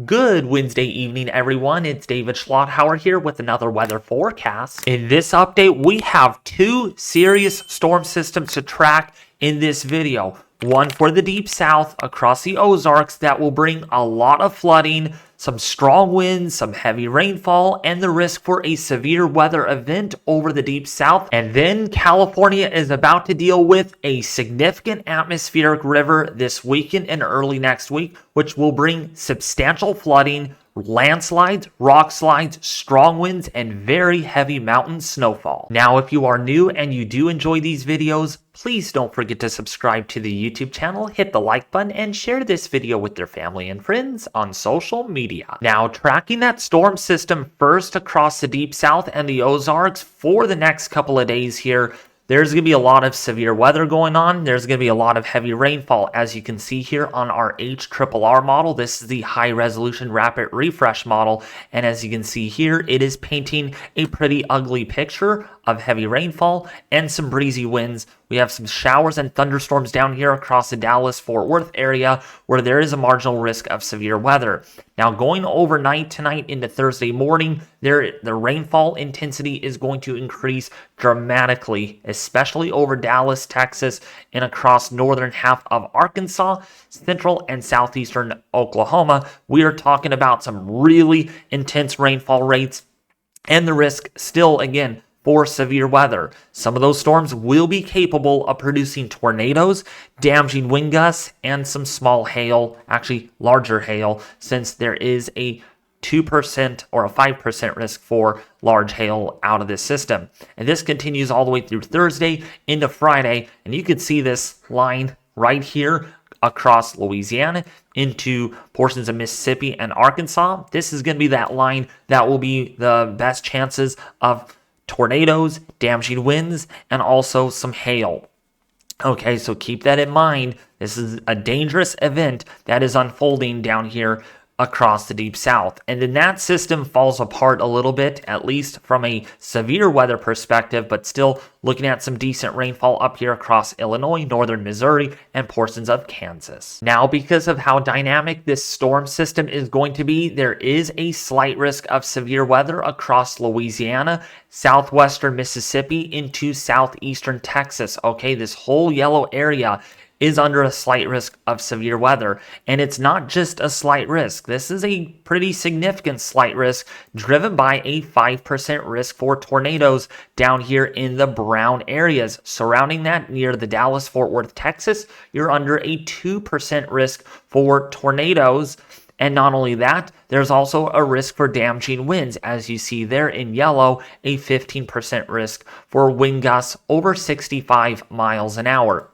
Good Wednesday evening, everyone. It's David Schlotthauer here with another weather forecast. In this update, we have two serious storm systems to track in this video. One for the deep south across the Ozarks that will bring a lot of flooding, some strong winds, some heavy rainfall, and the risk for a severe weather event over the deep south. And then California is about to deal with a significant atmospheric river this weekend and early next week, which will bring substantial flooding, landslides, rock slides, strong winds, and very heavy mountain snowfall. Now, if you are new and you do enjoy these videos, please don't forget to subscribe to the YouTube channel, hit the like button, and share this video with your family and friends on social media. Now, tracking that storm system first across the deep south and the Ozarks for the next couple of days here, there's going to be a lot of severe weather going on. There's going to be a lot of heavy rainfall, as you can see here on our HRRR model. This is the high resolution rapid refresh model. And as you can see here, it is painting a pretty ugly picture of heavy rainfall and some breezy winds. We have some showers and thunderstorms down here across the Dallas-Fort Worth area where there is a marginal risk of severe weather. Now, going overnight tonight into Thursday morning, the rainfall intensity is going to increase dramatically, especially over Dallas, Texas, and across northern half of Arkansas, central and southeastern Oklahoma. We are talking about some really intense rainfall rates and the risk still, again, for severe weather. Some of those storms will be capable of producing tornadoes, damaging wind gusts, and some small hail, actually larger hail, since there is a 2% or a 5% risk for large hail out of this system. And this continues all the way through Thursday into Friday, and you can see this line right here across Louisiana into portions of Mississippi and Arkansas. This is going to be that line that will be the best chances of tornadoes, damaging winds, and also some hail. Okay, so keep that in mind. This is a dangerous event that is unfolding down here across the deep south. And then that system falls apart a little bit, at least from a severe weather perspective, but still looking at some decent rainfall up here across Illinois, northern Missouri, and portions of Kansas. Now, because of how dynamic this storm system is going to be, there is a slight risk of severe weather across Louisiana, southwestern Mississippi, into southeastern Texas. Okay, this whole yellow area is under a slight risk of severe weather. And it's not just a slight risk. This is a pretty significant slight risk driven by a 5% risk for tornadoes down here in the brown areas. Surrounding that near the Dallas-Fort Worth, Texas, you're under a 2% risk for tornadoes. And not only that, there's also a risk for damaging winds. As you see there in yellow, a 15% risk for wind gusts over 65 miles an hour.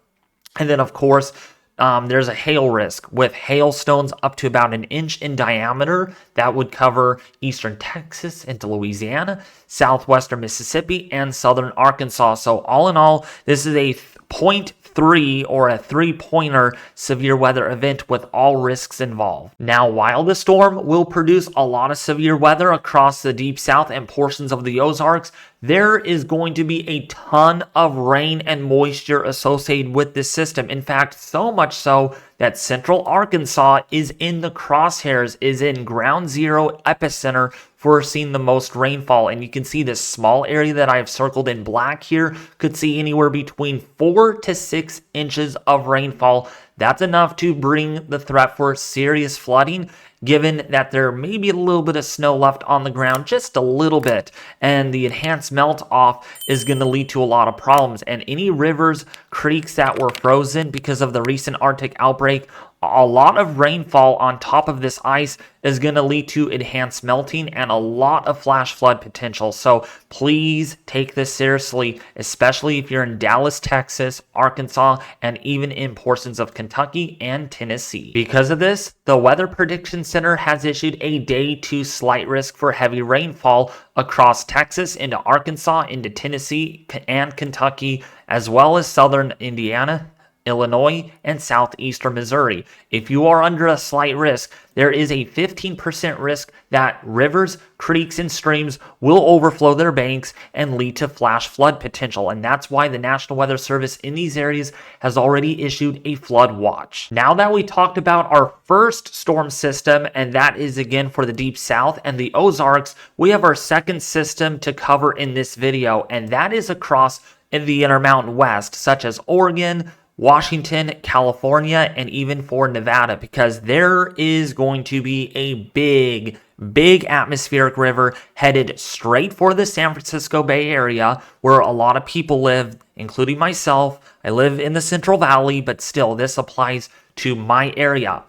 And then, of course, there's a hail risk with hailstones up to about 1 inch in diameter that would cover eastern Texas into Louisiana, southwestern Mississippi, and southern Arkansas. So all in all, this is a 0.3 or a 3-pointer severe weather event with all risks involved. Now, while the storm will produce a lot of severe weather across the deep south and portions of the Ozarks, there is going to be a ton of rain and moisture associated with this system. In fact, so much so that central Arkansas is in the crosshairs, is in ground zero epicenter for seeing the most rainfall. And you can see this small area that I've circled in black here could see anywhere between 4 to 6 inches of rainfall. That's enough to bring the threat for serious flooding, given that there may be a little bit of snow left on the ground, just a little bit, and the enhanced melt off is going to lead to a lot of problems. And any rivers, creeks that were frozen because of the recent Arctic outbreak, a lot of rainfall on top of this ice is going to lead to enhanced melting and a lot of flash flood potential. So please take this seriously, especially if you're in Dallas, Texas, Arkansas, and even in portions of Kentucky and Tennessee. Because of this, the Weather Prediction Center has issued a day 2 slight risk for heavy rainfall across Texas into Arkansas, into Tennessee and Kentucky, as well as southern Indiana, Illinois, and southeastern Missouri. If you are under a slight risk, there is a 15% risk that rivers, creeks, and streams will overflow their banks and lead to flash flood potential. And that's why the National Weather Service in these areas has already issued a flood watch. Now that we talked about our first storm system, and that is again for the Deep South and the Ozarks, we have our second system to cover in this video, and that is across in the Intermountain West, such as Oregon, Washington, California, and even for Nevada, because there is going to be a big atmospheric river headed straight for the San Francisco Bay Area, where a lot of people live, including myself. I live in the Central Valley, but still, this applies to my area.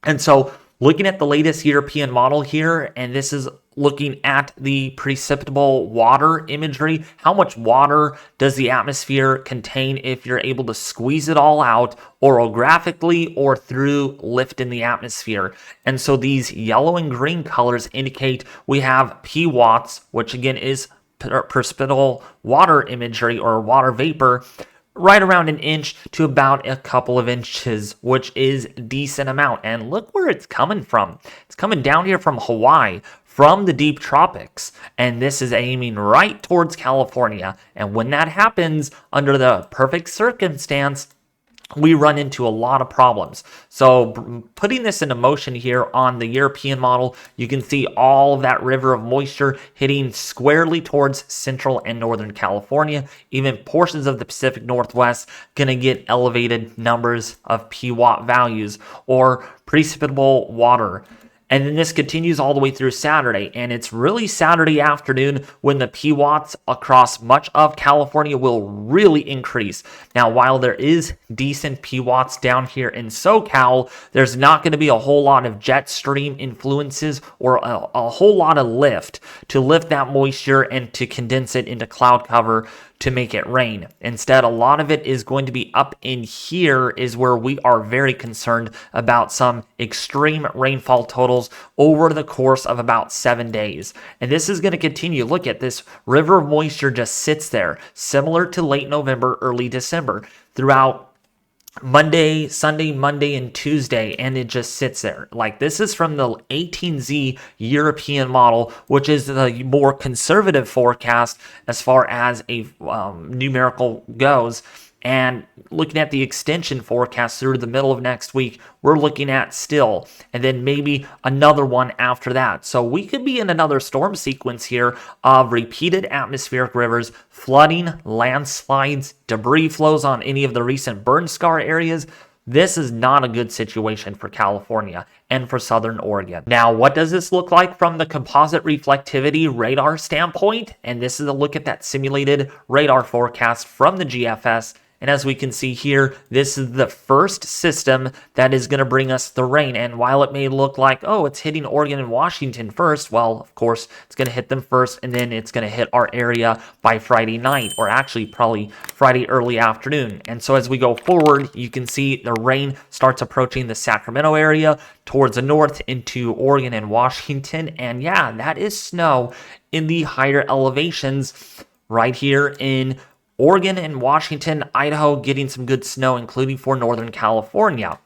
And so, looking at the latest European model here, and this is looking at the precipitable water imagery. How much water does the atmosphere contain if you're able to squeeze it all out orographically or through lift in the atmosphere? And so these yellow and green colors indicate we have PWATs, which again is precipitable water imagery or water vapor, right around an inch to about a couple of inches, which is a decent amount. And look where it's coming from. It's coming down here from Hawaii, from the deep tropics, and this is aiming right towards California. And when that happens, under the perfect circumstance, we run into a lot of problems. So putting this into motion here on the European model, you can see all of that river of moisture hitting squarely towards central and northern California. Even portions of the Pacific Northwest going to get elevated numbers of PWAT values or precipitable water. And then this continues all the way through Saturday. And it's really Saturday afternoon when the PWATs across much of California will really increase. Now, while there is decent PWATs down here in SoCal, there's not going to be a whole lot of jet stream influences or a whole lot of lift to lift that moisture and to condense it into cloud cover to make it rain. Instead, a lot of it is going to be up in here is where we are very concerned about some extreme rainfall totals over the course of about 7 days. And this is going to continue. Look at this river of moisture just sits there, similar to late November, early December, throughout Sunday, Monday, and Tuesday, and it just sits there. Like, this is from the 18Z European model, which is the more conservative forecast as far as a numerical goes. And looking at the extension forecast through the middle of next week, we're looking at still, and then maybe another one after that. So we could be in another storm sequence here of repeated atmospheric rivers, flooding, landslides, debris flows on any of the recent burn scar areas. This is not a good situation for California and for Southern Oregon. Now, what does this look like from the composite reflectivity radar standpoint? And this is a look at that simulated radar forecast from the GFS. And as we can see here, this is the first system that is going to bring us the rain. And while it may look like, oh, it's hitting Oregon and Washington first, well, of course, it's going to hit them first, and then it's going to hit our area by Friday night, or actually probably Friday early afternoon. And so as we go forward, you can see the rain starts approaching the Sacramento area towards the north into Oregon and Washington. And yeah, that is snow in the higher elevations right here in Oregon and Washington, Idaho, getting some good snow, including for Northern California.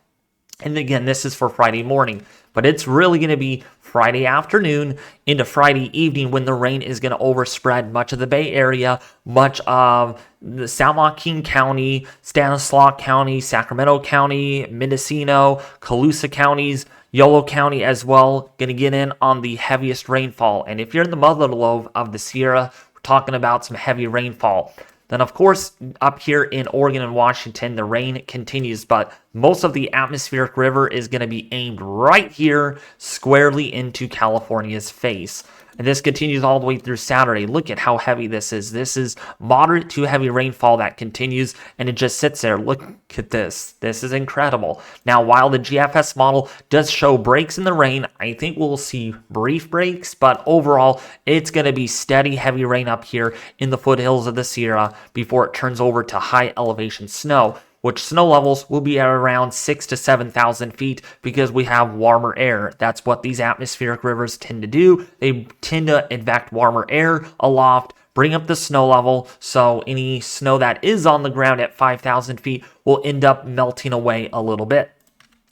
And again, this is for Friday morning, but it's really going to be Friday afternoon into Friday evening when the rain is going to overspread much of the Bay Area, much of the San Joaquin County, Stanislaus County, Sacramento County, Mendocino, Colusa counties, Yolo County as well, going to get in on the heaviest rainfall. And if you're in the mother lobe of the Sierra, we're talking about some heavy rainfall. Then, of course, up here in Oregon and Washington, the rain continues, but most of the atmospheric river is going to be aimed right here, squarely into California's face. And this continues all the way through Saturday. Look at how heavy this is. This is moderate to heavy rainfall that continues, and it just sits there. Look at this. This is incredible. Now, while the GFS model does show breaks in the rain, I think we'll see brief breaks, but overall, it's going to be steady, heavy rain up here in the foothills of the Sierra before it turns over to high elevation snow, which snow levels will be at around 6,000 to 7,000 feet because we have warmer air. That's what these atmospheric rivers tend to do. They tend to evac warmer air aloft, bring up the snow level. So any snow that is on the ground at 5,000 feet will end up melting away a little bit.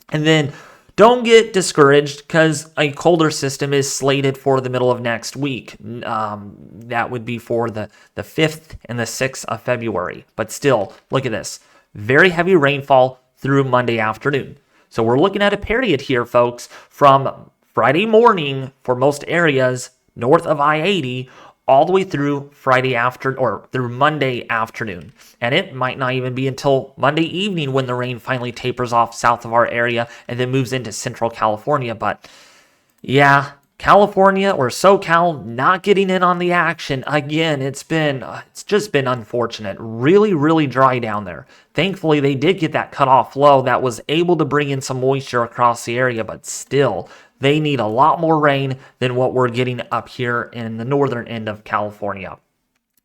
And then don't get discouraged because a colder system is slated for the middle of next week. That would be for the 5th and the 6th of February. But still, look at this. Very heavy rainfall through Monday afternoon. So we're looking at a period here, folks, from Friday morning for most areas north of I-80 all the way through Friday after or through Monday afternoon. And it might not even be until Monday evening when the rain finally tapers off south of our area and then moves into central California. But yeah, California or SoCal not getting in on the action again. It's just been unfortunate. Really, really dry down there. Thankfully, they did get that cutoff low that was able to bring in some moisture across the area, but still, they need a lot more rain than what we're getting up here in the northern end of California.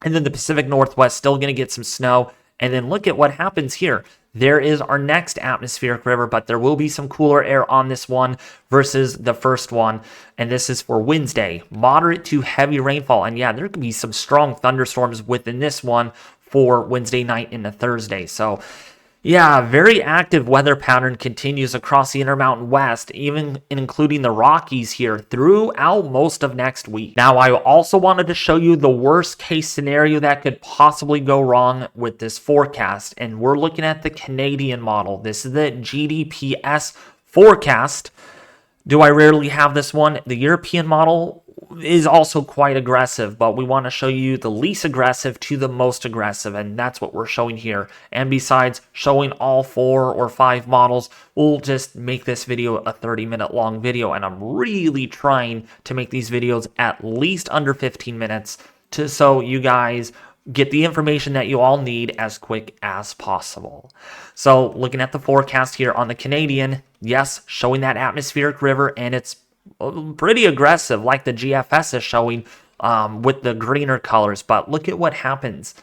And then the Pacific Northwest still going to get some snow. And then look at what happens here. There is our next atmospheric river, but there will be some cooler air on this one versus the first one. And this is for Wednesday. Moderate to heavy rainfall. And yeah, there could be some strong thunderstorms within this one for Wednesday night into Thursday. So yeah, very active weather pattern continues across the Intermountain West, even including the Rockies here throughout most of next week. Now, I also wanted to show you the worst case scenario that could possibly go wrong with this forecast, and we're looking at the Canadian model. This is the GDPS forecast. Do I rarely have this one? The European model is also quite aggressive, but we want to show you the least aggressive to the most aggressive, and that's what we're showing here. And besides showing all 4 or 5 models, we'll just make this video a 30-minute long video, and I'm really trying to make these videos at least under 15 minutes so you guys get the information that you all need as quick as possible. So looking at the forecast here on the Canadian, yes, showing that atmospheric river, and it's pretty aggressive like the GFS is showing with the greener colors. But look at what happens.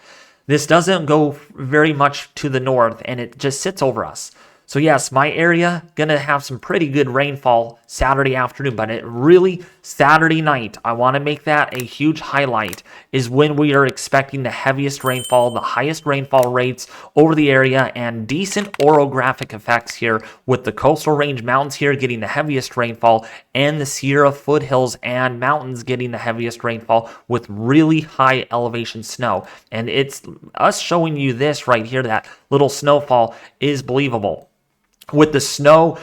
This doesn't go very much to the north, and it just sits over us. So yes, my area gonna have some pretty good rainfall Saturday afternoon, but it really Saturday night, I want to make that a huge highlight, is when we are expecting the heaviest rainfall, the highest rainfall rates over the area, and decent orographic effects here with the coastal range mountains here getting the heaviest rainfall and the Sierra foothills and mountains getting the heaviest rainfall with really high elevation snow. And it's us showing you this right here, that little snowfall is believable. With the snow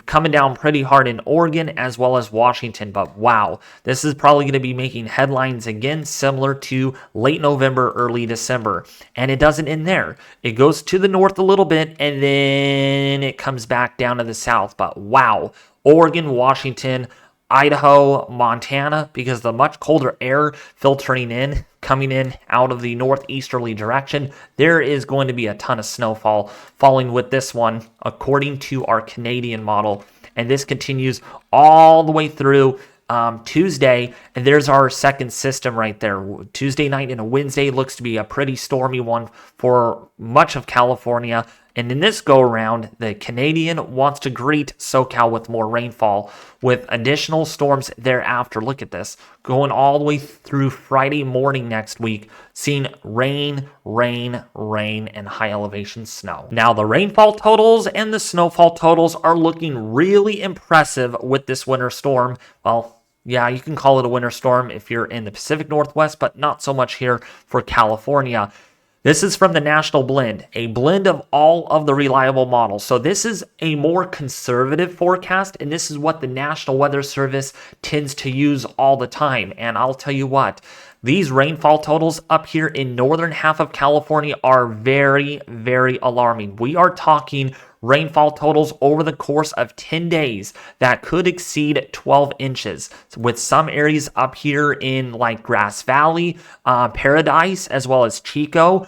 coming down pretty hard in Oregon as well as Washington. But wow, this is probably going to be making headlines again, similar to late November, early December. And it doesn't end there. It goes to the north a little bit, and then it comes back down to the south. But wow, Oregon, Washington, Idaho, Montana, because the much colder air filtering in, coming in out of the northeasterly direction, there is going to be a ton of snowfall falling with this one, according to our Canadian model. And this continues all the way through Tuesday, and there's our second system right there. Tuesday night and a Wednesday looks to be a pretty stormy one for much of California. And in this go-around, the Canadian wants to greet SoCal with more rainfall, with additional storms thereafter. Look at this, going all the way through Friday morning next week, seeing rain, rain, rain, and high elevation snow. Now, the rainfall totals and the snowfall totals are looking really impressive with this winter storm. Well, yeah, you can call it a winter storm if you're in the Pacific Northwest, but not so much here for California. This is from the National Blend, a blend of all of the reliable models. So this is a more conservative forecast, and this is what the National Weather Service tends to use all the time. And I'll tell you what, these rainfall totals up here in northern half of California are very, very alarming. We are talking rainfall totals over the course of 10 days that could exceed 12 inches, with some areas up here in like Grass Valley, Paradise, as well as Chico.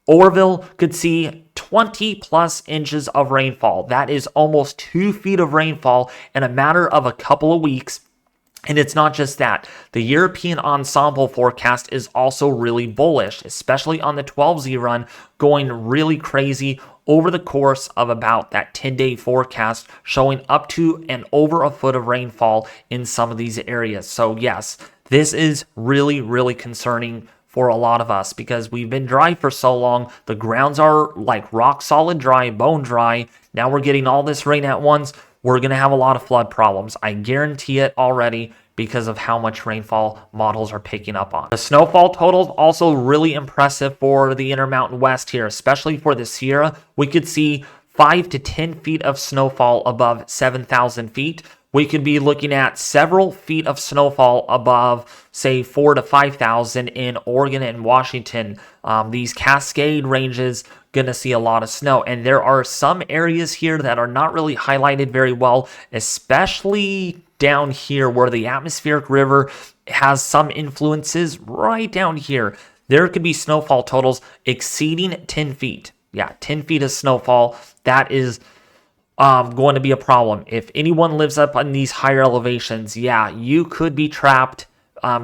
Oroville could see 20 plus inches of rainfall. That is almost 2 feet of rainfall in a matter of a couple of weeks. And it's not just that. The European ensemble forecast is also really bullish, especially on the 12Z run, going really crazy over the course of about that 10-day forecast, showing up to and over a foot of rainfall in some of these areas. So yes, this is really, really concerning for a lot of us because we've been dry for so long. The grounds are like rock solid dry, bone dry. Now we're getting all this rain at once. We're going to have a lot of flood problems. I guarantee it already because of how much rainfall models are picking up on. The snowfall totals also really impressive for the Intermountain West here, especially for the Sierra. We could see 5 to 10 feet of snowfall above 7,000 feet. We could be looking at several feet of snowfall above, say, 4 to 5,000 in Oregon and Washington. These Cascade ranges going to see a lot of snow. And there are some areas here that are not really highlighted very well, especially down here where the atmospheric river has some influences right down here. There could be snowfall totals exceeding 10 feet. Yeah, 10 feet of snowfall. That is going to be a problem. If anyone lives up on these higher elevations, yeah, you could be trapped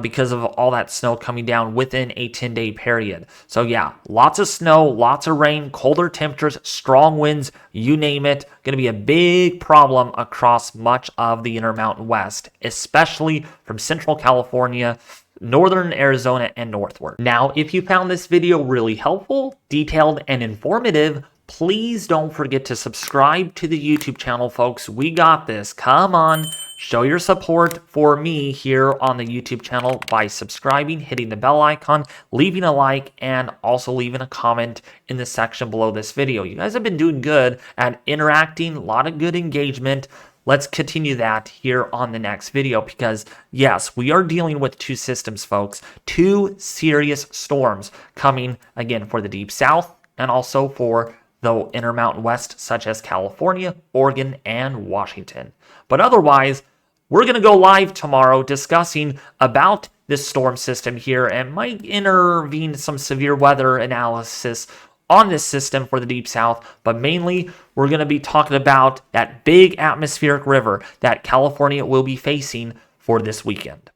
because of all that snow coming down within a 10-day period. So yeah, lots of snow, lots of rain, colder temperatures, strong winds, you name it. Going to be a big problem across much of the Intermountain West, especially from Central California, Northern Arizona, and northward. Now, if you found this video really helpful, detailed, and informative, please don't forget to subscribe to the YouTube channel, folks. We got this. Come on. Show your support for me here on the YouTube channel by subscribing, hitting the bell icon, leaving a like, and also leaving a comment in the section below this video. You guys have been doing good at interacting, a lot of good engagement. Let's continue that here on the next video because, yes, we are dealing with two systems, folks. Two serious storms coming, again, for the Deep South and also for the Intermountain West, such as California, Oregon, and Washington. But otherwise, we're going to go live tomorrow discussing about this storm system here and might intervene some severe weather analysis on this system for the Deep South. But mainly, we're going to be talking about that big atmospheric river that California will be facing for this weekend.